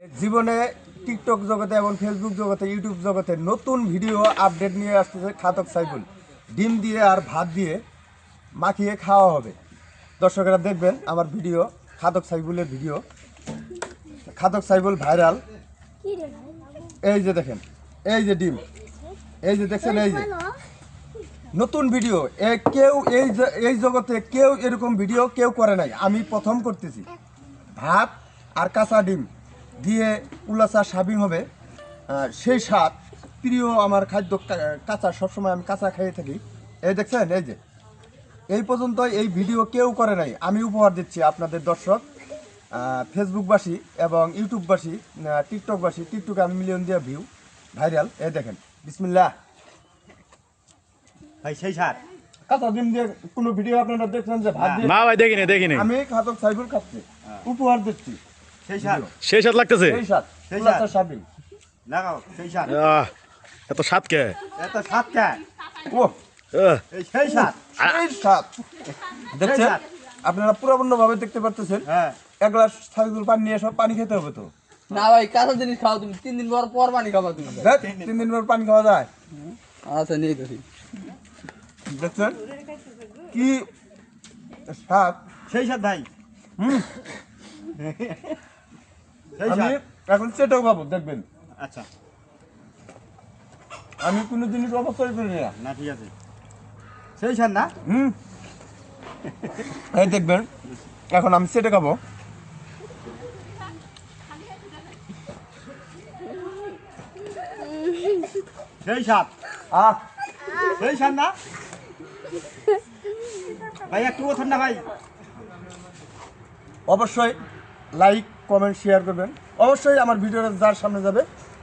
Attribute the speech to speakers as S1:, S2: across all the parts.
S1: জীবনে টিকটক জগতে এবং ফেসবুক জগতে ইউটিউব জগতে নতুন ভিডিও আপডেট নিয়ে আসতেছে খাতক সাইফুল। ডিম দিয়ে আর ভাত দিয়ে মাখিয়ে খাওয়া হবে। দর্শকেরা দেখবেন আমার ভিডিও, খাতক সাইফুলের ভিডিও। খাতক সাইফুল ভাইরাল। এই যে দেখেন, এই যে ডিম, এই যে দেখছেন, এই যে নতুন ভিডিও। কেউ এই জগতে কেউ এরকম ভিডিও কেউ করে নাই, আমি প্রথম করতেছি। ভাত আর কাঁচা ডিম দিয়ে উলাচা সাবিং হবে, সেই স্বাদ প্রিয় আমার খাদ্য। কাঁচা সবসময় আমি কাঁচা খেয়ে থাকি। এই দেখছেন, এই যে এই পর্যন্ত এই ভিডিও কেউ করে নাই, আমি উপহার দিচ্ছি আপনাদের দর্শক, ফেসবুকবাসী এবং ইউটিউববাসী, টিকটকবাসী। টিকটকে আমি মিলিয়ন দিয়ে ভিউ ভাইরাল। এই দেখেন, বিসমিল্লাহ।
S2: ভাই সেই স্যার
S1: কাঁচা ডিম দিয়ে কোনো ভিডিও আপনারা দেখছেন যে ভাত দিয়ে?
S3: না ভাই, দেখিনি।
S1: আমি খাতক সাইফুল খাচ্ছি, উপহার দিচ্ছি।
S2: সেই স্যার
S3: সেই স্বাদ লাগতেছে।
S1: সেই স্বাদ,
S2: সেই
S1: উলাচা
S2: স্বাদ।
S1: সাবিং।
S2: লাগাও সেই স্যার
S3: এত স্বাদ কে?
S2: এত স্বাদ কে?
S1: ও
S2: এই সেই স্যার
S1: এই স্বাদ দেখছেন
S2: স্বাদ।
S1: আপনারা পুরোপূর্ণভাবে দেখতে পাচ্ছেন।
S2: হ্যাঁ
S1: এক গ্লাস সাইফুল পানি নিয়ে সব পানি খেতে হবে তো।
S4: না ভাই, কাঁচা জিনিস খাও তুমি, 3 দিন পর পর পানি খাবা তুমি।
S1: দেখ, 3 দিন পর পানি খাওয়া যায়।
S4: আচ্ছা নিয়ে দেখি।
S1: দেখছেন কি স্বাদ।
S2: সেই স্যার ভাই সেই
S1: আমি
S2: স্যার
S1: এখন সেটাও খাবো, দেখবেন।
S2: আচ্ছা
S1: আমি কোনো জিনিস অবশ্যই করি না।
S2: না ঠিক আছে সেই স্যার না
S1: এই দেখবেন, এখন আমি সেটা খাবো।
S2: সেই স্যার
S1: আহ
S2: সেই স্যার না ভাই একটু ওঠেন না ভাই।
S1: অবশ্যই লাইক কমেন্ট শেয়ার করবেন। অবশ্যই আমার ভিডিওটা যার সামনে যাবে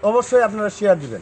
S1: অবশ্যই আপনারা শেয়ার দিবেন।